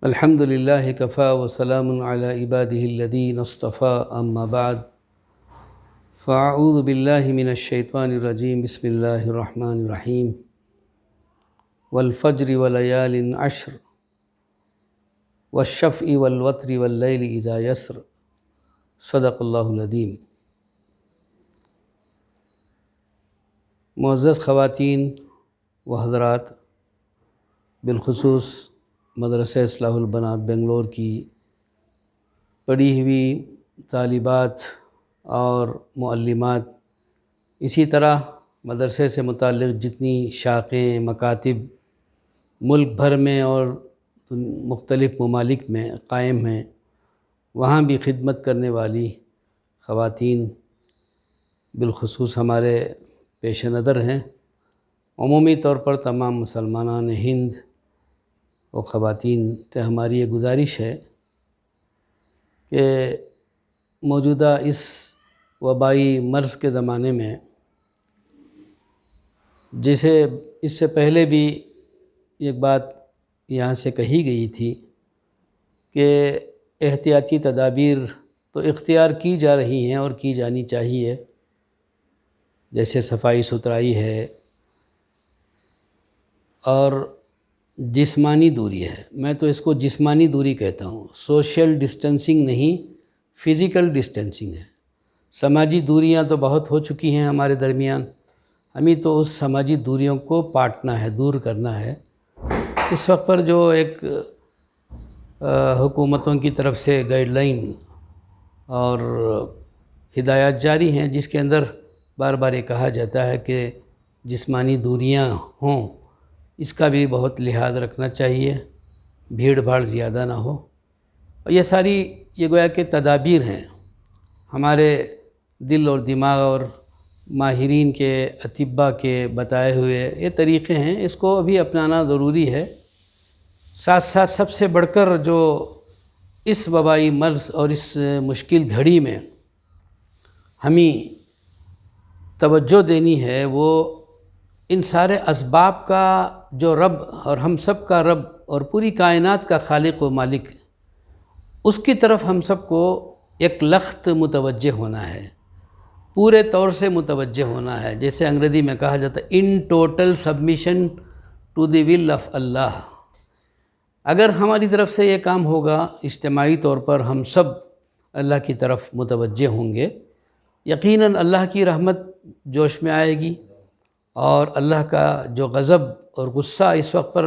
الحمد للہ کفا وسلام علی عبادہ الذین اصطفیٰ اما بعد فاعوذ باللہ من الشیطان الرجیم بسم اللہ الرحمن الرحیم والفجر ولیال عشر والشفع والوتر واللیل اذا یسر صدق اللہ العظیم۔ معزز خواتین و حضرات، بالخصوص مدرسہ اصلاح البنات بنگلور کی پڑھی ہوئی طالبات اور معلمات، اسی طرح مدرسے سے متعلق جتنی شاخیں مکاتب ملک بھر میں اور مختلف ممالک میں قائم ہیں، وہاں بھی خدمت کرنے والی خواتین بالخصوص ہمارے پیش نظر ہیں۔ عمومی طور پر تمام مسلمانان ہند و خواتین سے ہماری یہ گزارش ہے کہ موجودہ اس وبائی مرض کے زمانے میں، جسے اس سے پہلے بھی ایک بات یہاں سے کہی گئی تھی کہ احتیاطی تدابیر تو اختیار کی جا رہی ہیں اور کی جانی چاہیے، جیسے صفائی ستھرائی ہے اور جسمانی دوری ہے۔ میں تو اس کو جسمانی دوری کہتا ہوں، سوشل ڈسٹنسنگ نہیں، فزیکل ڈسٹنسنگ ہے۔ سماجی دوریاں تو بہت ہو چکی ہیں ہمارے درمیان، ہمیں تو اس سماجی دوریوں کو پاٹنا ہے، دور کرنا ہے۔ اس وقت پر جو ایک حکومتوں کی طرف سے گائیڈ لائن اور ہدایات جاری ہیں، جس کے اندر بار بار یہ کہا جاتا ہے کہ جسمانی دوریاں ہوں، اس کا بھی بہت لحاظ رکھنا چاہیے، بھیڑ بھاڑ زیادہ نہ ہو۔ اور یہ ساری یہ گویا کہ تدابیر ہیں، ہمارے دل اور دماغ اور ماہرین کے اطباء کے بتائے ہوئے یہ طریقے ہیں، اس کو ابھی اپنانا ضروری ہے۔ ساتھ ساتھ سب سے بڑھ کر جو اس وبائی مرض اور اس مشکل گھڑی میں ہمیں توجہ دینی ہے، وہ ان سارے اسباب کا جو رب اور ہم سب کا رب اور پوری کائنات کا خالق و مالک، اس کی طرف ہم سب کو ایک لخت متوجہ ہونا ہے، پورے طور سے متوجہ ہونا ہے۔ جیسے انگریزی میں کہا جاتا ہے in total submission to the will of Allah. اگر ہماری طرف سے یہ کام ہوگا، اجتماعی طور پر ہم سب اللہ کی طرف متوجہ ہوں گے، یقیناً اللہ کی رحمت جوش میں آئے گی، اور اللہ کا جو غضب اور غصہ اس وقت پر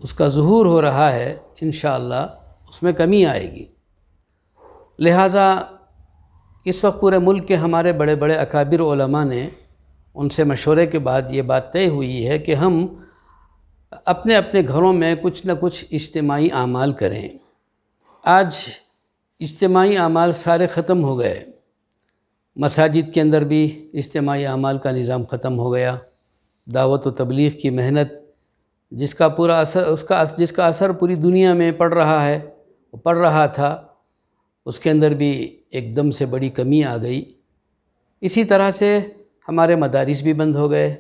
اس کا ظہور ہو رہا ہے، انشاءاللہ اس میں کمی آئے گی۔ لہٰذا اس وقت پورے ملک کے ہمارے بڑے بڑے اکابر علماء نے ان سے مشورے کے بعد یہ بات طے ہوئی ہے کہ ہم اپنے اپنے گھروں میں کچھ نہ کچھ اجتماعی اعمال کریں۔ آج اجتماعی اعمال سارے ختم ہو گئے، مساجد کے اندر بھی اجتماعی اعمال کا نظام ختم ہو گیا۔ دعوت و تبلیغ کی محنت جس کا پورا اثر جس کا اثر پوری دنیا میں پڑ رہا ہے، پڑ رہا تھا، اس کے اندر بھی ایک دم سے بڑی کمی آ گئی۔ اسی طرح سے ہمارے مدارس بھی بند ہو گئے،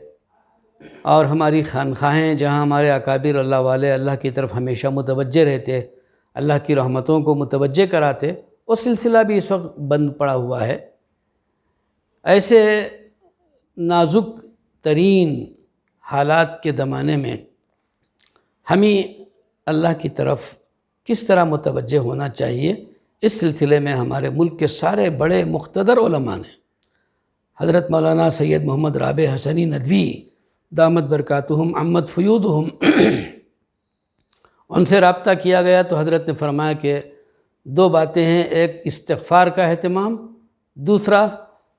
اور ہماری خانقاہیں جہاں ہمارے اکابر اللہ والے اللہ کی طرف ہمیشہ متوجہ رہتے، اللہ کی رحمتوں کو متوجہ کراتے، وہ سلسلہ بھی اس وقت بند پڑا ہوا ہے۔ ایسے نازک ترین حالات کے زمانے میں ہمیں اللہ کی طرف کس طرح متوجہ ہونا چاہیے، اس سلسلے میں ہمارے ملک کے سارے بڑے مقتدر علماء نے، حضرت مولانا سید محمد رابع حسنی ندوی دامت برکاتہم عمت فیوضہم، ان سے رابطہ کیا گیا تو حضرت نے فرمایا کہ دو باتیں ہیں، ایک استغفار کا اہتمام، دوسرا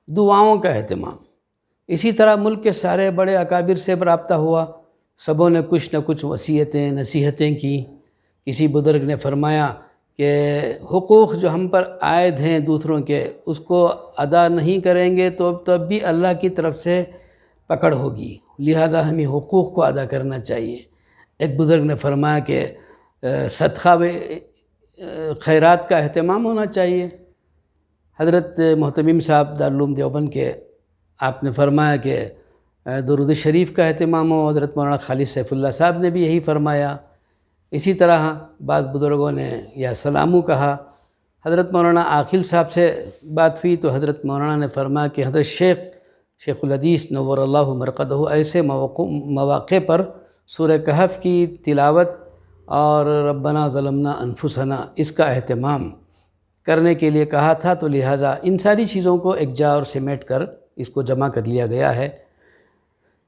دعاؤں کا اہتمام۔ اسی طرح ملک کے سارے بڑے اکابر سے رابطہ ہوا، سبوں نے کچھ نہ کچھ وصیتیں نصیحتیں کی۔ کسی بزرگ نے فرمایا کہ حقوق جو ہم پر عائد ہیں دوسروں کے، اس کو ادا نہیں کریں گے تو تب بھی اللہ کی طرف سے پکڑ ہوگی، لہٰذا ہمیں حقوق کو ادا کرنا چاہیے۔ ایک بزرگ نے فرمایا کہ صدقہ و خیرات کا اہتمام ہونا چاہیے۔ حضرت محتمم صاحب دارالعلوم دیوبند کے، آپ نے فرمایا کہ درود شریف کا اہتمام ہو۔ حضرت مولانا خالد سیف اللہ صاحب نے بھی یہی فرمایا اسی طرح بعض بزرگوں نے یا سلامو کہا۔ حضرت مولانا عاقل صاحب سے بات ہوئی تو حضرت مولانا نے فرمایا کہ حضرت شیخ الحدیث نور اللہ مرقدہ ایسے مواقع پر سورہ کہف کی تلاوت اور ربنا ظلمنا انفسنا اس کا اہتمام کرنے کے لیے کہا تھا، تو لہٰذا ان ساری چیزوں کو ایک جا اور سمیٹ کر اس کو جمع کر لیا گیا ہے۔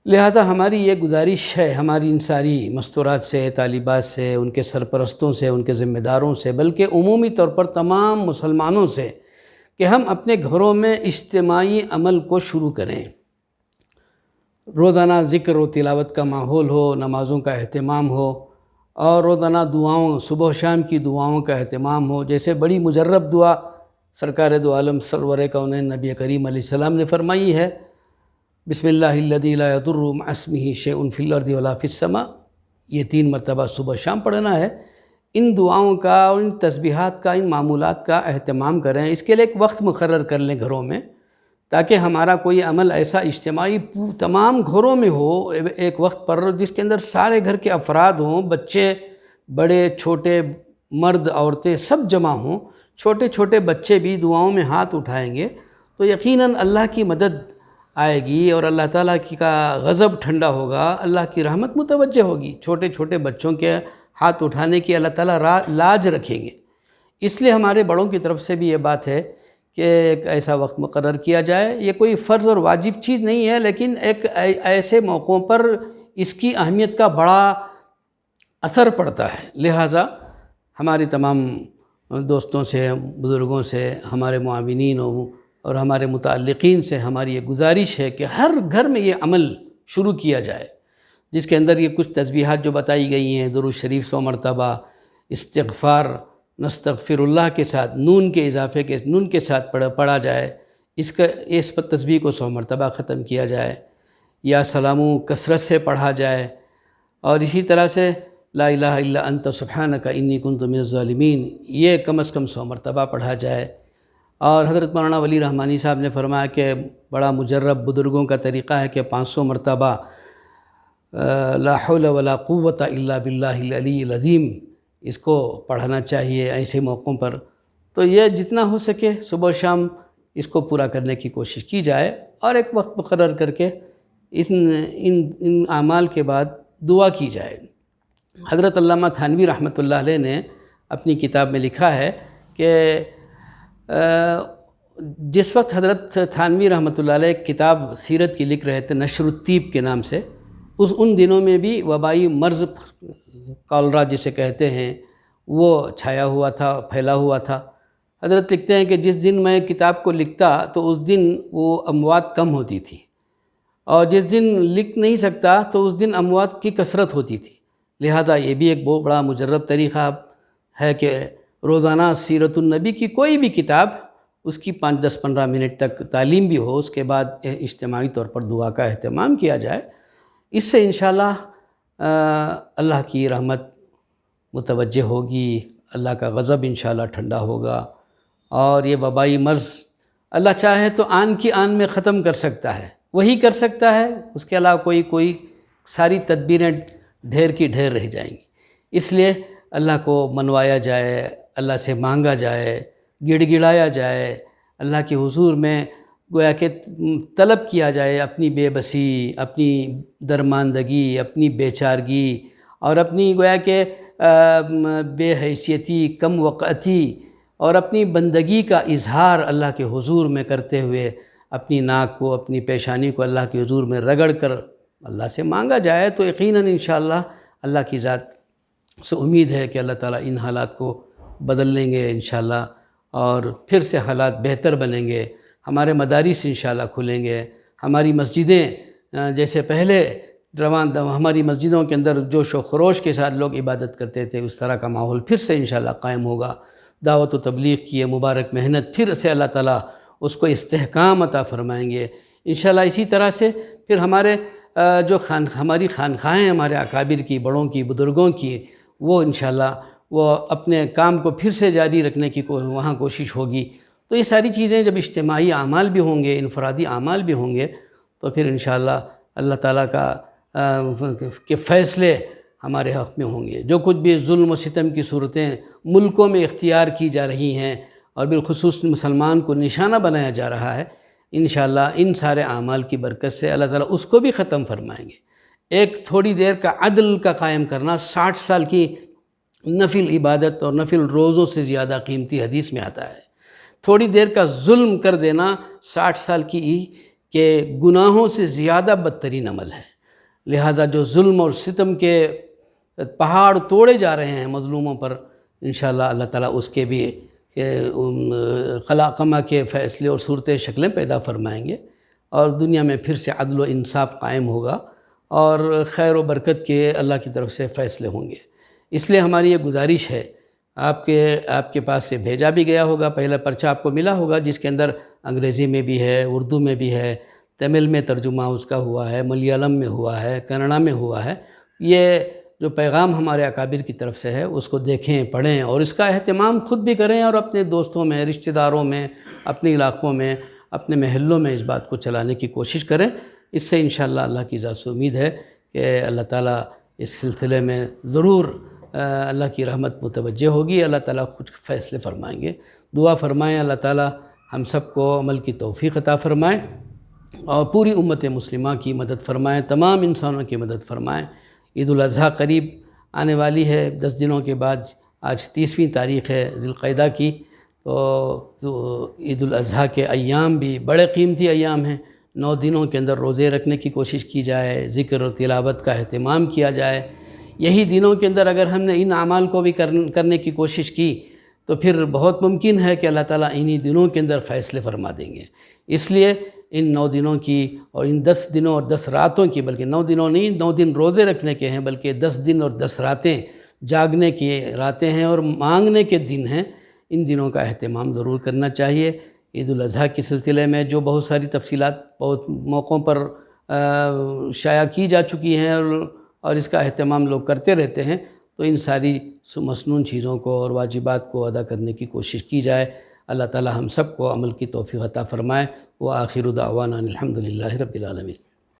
لہذا ہماری یہ گزارش ہے ہماری ان ساری مستورات سے، طالبات سے، ان کے سرپرستوں سے، ان کے ذمہ داروں سے، بلکہ عمومی طور پر تمام مسلمانوں سے کہ ہم اپنے گھروں میں اجتماعی عمل کو شروع کریں۔ روزانہ ذکر و تلاوت کا ماحول ہو، نمازوں کا اہتمام ہو، اور روزانہ دعاؤں، صبح و شام کی دعاؤں کا اہتمام ہو۔ جیسے بڑی مجرب دعا سرکار دو عالم سرور کونین نبی کریم علیہ السلام نے فرمائی ہے، بسم اللہ الذی لا یضر مع اسمہ شیء فی الارض ولا فی السماء، یہ 3 مرتبہ صبح شام پڑھنا ہے۔ ان دعاؤں کا اور ان تسبیحات کا، ان معمولات کا اہتمام کریں۔ اس کے لیے ایک وقت مقرر کر لیں گھروں میں، تاکہ ہمارا کوئی عمل ایسا اجتماعی تمام گھروں میں ہو ایک وقت پر، جس کے اندر سارے گھر کے افراد ہوں، بچے، بڑے، چھوٹے، مرد، عورتیں سب جمع ہوں۔ چھوٹے چھوٹے بچے بھی دعاؤں میں ہاتھ اٹھائیں گے تو یقیناً اللہ کی مدد آئے گی اور اللہ تعالیٰ کا غضب ٹھنڈا ہوگا، اللہ کی رحمت متوجہ ہوگی۔ چھوٹے چھوٹے بچوں کے ہاتھ اٹھانے کی اللہ تعالیٰ لاج رکھیں گے۔ اس لیے ہمارے بڑوں کی طرف سے بھی یہ بات ہے کہ ایک ایسا وقت مقرر کیا جائے۔ یہ کوئی فرض اور واجب چیز نہیں ہے، لیکن ایک ایسے موقعوں پر اس کی اہمیت کا بڑا اثر پڑتا ہے۔ لہٰذا ہماری تمام دوستوں سے، بزرگوں سے، ہمارے معاونین اور ہمارے متعلقین سے ہماری یہ گزارش ہے کہ ہر گھر میں یہ عمل شروع کیا جائے، جس کے اندر یہ کچھ تسبیحات جو بتائی گئی ہیں، درود شریف 100 مرتبہ، استغفار نستغفر اللہ کے ساتھ نون کے اضافے کے نون کے ساتھ پڑھا جائے، اس پر تسبیح کو 100 مرتبہ ختم کیا جائے، یا سلامو کثرت سے پڑھا جائے، اور اسی طرح سے لا الہ الا انت سبحانک انی کنت من الظالمین یہ کم از کم 100 مرتبہ پڑھا جائے۔ اور حضرت مولانا ولی رحمانی صاحب نے فرمایا کہ بڑا مجرب بزرگوں کا طریقہ ہے کہ 500 مرتبہ لا حول ولا قوت الا باللہ العلی العظیم اس کو پڑھنا چاہیے ایسے موقعوں پر۔ تو یہ جتنا ہو سکے صبح و شام اس کو پورا کرنے کی کوشش کی جائے، اور ایک وقت مقرر کر کے ان اعمال کے بعد دعا کی جائے۔ حضرت علامہ تھانوی رحمۃ اللہ علیہ نے اپنی کتاب میں لکھا ہے کہ جس وقت حضرت تھانوی رحمۃ اللہ علیہ کتاب سیرت کی لکھ رہے تھے نشر الطیب کے نام سے، ان دنوں میں بھی وبائی مرض کالرا جسے کہتے ہیں وہ چھایا ہوا تھا، پھیلا ہوا تھا۔ حضرت لکھتے ہیں کہ جس دن میں کتاب کو لکھتا تو اس دن وہ اموات کم ہوتی تھی، اور جس دن لکھ نہیں سکتا تو اس دن اموات کی کثرت ہوتی تھی۔ لہذا یہ بھی ایک بہت بڑا مجرب طریقہ ہے کہ روزانہ سیرت النبی کی کوئی بھی کتاب، اس کی 5-10-15 منٹ تک تعلیم بھی ہو، اس کے بعد اجتماعی طور پر دعا کا اہتمام کیا جائے۔ اس سے انشاءاللہ اللہ کی رحمت متوجہ ہوگی، اللہ کا غضب انشاءاللہ ٹھنڈا ہوگا، اور یہ وبائی مرض اللہ چاہے تو آن کی آن میں ختم کر سکتا ہے، وہی کر سکتا ہے، اس کے علاوہ کوئی ساری تدبیریں ڈھیر کی ڈھیر رہ جائیں گی۔ اس لیے اللہ کو منوایا جائے، اللہ سے مانگا جائے، گڑ گڑایا جائے، اللہ کے حضور میں گویا کہ طلب کیا جائے اپنی بے بسی، اپنی درماندگی، اپنی بے چارگی، اور اپنی گویا کہ بے حیثیتی، کم وقعتی، اور اپنی بندگی کا اظہار اللہ کے حضور میں کرتے ہوئے اپنی ناک کو، اپنی پیشانی کو اللہ کے حضور میں رگڑ کر اللہ سے مانگا جائے تو یقیناً انشاءاللہ اللہ کی ذات سے امید ہے کہ اللہ تعالیٰ ان حالات کو بدل لیں گے انشاءاللہ، اور پھر سے حالات بہتر بنیں گے۔ ہمارے مدارس انشاءاللہ کھلیں گے، ہماری مسجدیں جیسے پہلے ہماری مسجدوں کے اندر جوش و خروش کے ساتھ لوگ عبادت کرتے تھے، اس طرح کا ماحول پھر سے انشاءاللہ قائم ہوگا۔ دعوت و تبلیغ کی یہ مبارک محنت پھر سے اللہ تعالیٰ اس کو استحکام عطا فرمائیں گے انشاءاللہ۔ اسی طرح سے پھر ہمارے ہماری خانقاہیں ہمارے اکابر کی، بڑوں کی، بزرگوں کی، وہ انشاءاللہ وہ اپنے کام کو پھر سے جاری رکھنے کی وہاں کوشش ہوگی۔ تو یہ ساری چیزیں جب اجتماعی اعمال بھی ہوں گے، انفرادی اعمال بھی ہوں گے، تو پھر انشاءاللہ اللہ تعالیٰ کے فیصلے ہمارے حق میں ہوں گے۔ جو کچھ بھی ظلم و ستم کی صورتیں ملکوں میں اختیار کی جا رہی ہیں اور بالخصوص مسلمان کو نشانہ بنایا جا رہا ہے، انشاءاللہ ان سارے اعمال کی برکت سے اللہ تعالیٰ اس کو بھی ختم فرمائیں گے۔ ایک تھوڑی دیر کا عدل کا قائم کرنا 60 سال کی نفل عبادت اور نفل روزوں سے زیادہ قیمتی حدیث میں آتا ہے۔ تھوڑی دیر کا ظلم کر دینا 60 سال کی کے گناہوں سے زیادہ بدترین عمل ہے۔ لہٰذا جو ظلم اور ستم کے پہاڑ توڑے جا رہے ہیں مظلوموں پر، انشاءاللہ اللہ تعالیٰ اس کے بھی قمع کے فیصلے اور صورتیں شکلیں پیدا فرمائیں گے، اور دنیا میں پھر سے عدل و انصاف قائم ہوگا اور خیر و برکت کے اللہ کی طرف سے فیصلے ہوں گے۔ اس لیے ہماری یہ گزارش ہے، آپ کے پاس سے بھیجا بھی گیا ہوگا، پہلا پرچہ آپ کو ملا ہوگا جس کے اندر انگریزی میں بھی ہے، اردو میں بھی ہے، تمل میں ترجمہ اس کا ہوا ہے، ملیالم میں ہوا ہے، کنڑا میں ہوا ہے۔ یہ جو پیغام ہمارے اکابر کی طرف سے ہے اس کو دیکھیں، پڑھیں اور اس کا اہتمام خود بھی کریں، اور اپنے دوستوں میں، رشتہ داروں میں، اپنے علاقوں میں، اپنے محلوں میں اس بات کو چلانے کی کوشش کریں۔ اس سے انشاءاللہ اللہ کی ذات سے امید ہے کہ اللہ تعالیٰ اس سلسلے میں ضرور اللہ کی رحمت متوجہ ہوگی، اللہ تعالیٰ کچھ فیصلے فرمائیں گے۔ دعا فرمائیں اللہ تعالیٰ ہم سب کو عمل کی توفیق عطا فرمائیں اور پوری امت مسلمہ کی مدد فرمائیں، تمام انسانوں کی مدد فرمائیں۔ عید الاضحیٰ قریب آنے والی ہے، 10 دنوں کے بعد، آج 30ویں تاریخ ہے ذی القعدہ کی، تو عید الاضحیٰ کے ایام بھی بڑے قیمتی ایام ہیں۔ 9 دنوں کے اندر روزے رکھنے کی کوشش کی جائے، ذکر اور تلاوت کا اہتمام کیا جائے۔ یہی دنوں کے اندر اگر ہم نے ان اعمال کو بھی کرنے کی کوشش کی تو پھر بہت ممکن ہے کہ اللہ تعالیٰ انہی دنوں کے اندر فیصلے فرما دیں گے۔ اس لیے ان 9 دنوں کی اور ان 10 دنوں اور 10 راتوں کی، بلکہ 9 دنوں نہیں، 9 دن روزے رکھنے کے ہیں، بلکہ 10 دن اور 10 راتیں جاگنے کی راتیں ہیں اور مانگنے کے دن ہیں، ان دنوں کا اہتمام ضرور کرنا چاہیے۔ عید الاضحیٰ کے سلسلے میں جو بہت ساری تفصیلات بہت موقعوں پر شائع کی جا چکی ہیں اور اس کا اہتمام لوگ کرتے رہتے ہیں، تو ان ساری مسنون چیزوں کو اور واجبات کو ادا کرنے کی کوشش کی جائے۔ اللہ تعالی ہم سب کو عمل کی توفیق عطا فرمائے۔ وآخر دعوانا الحمدللہ رب العالمین۔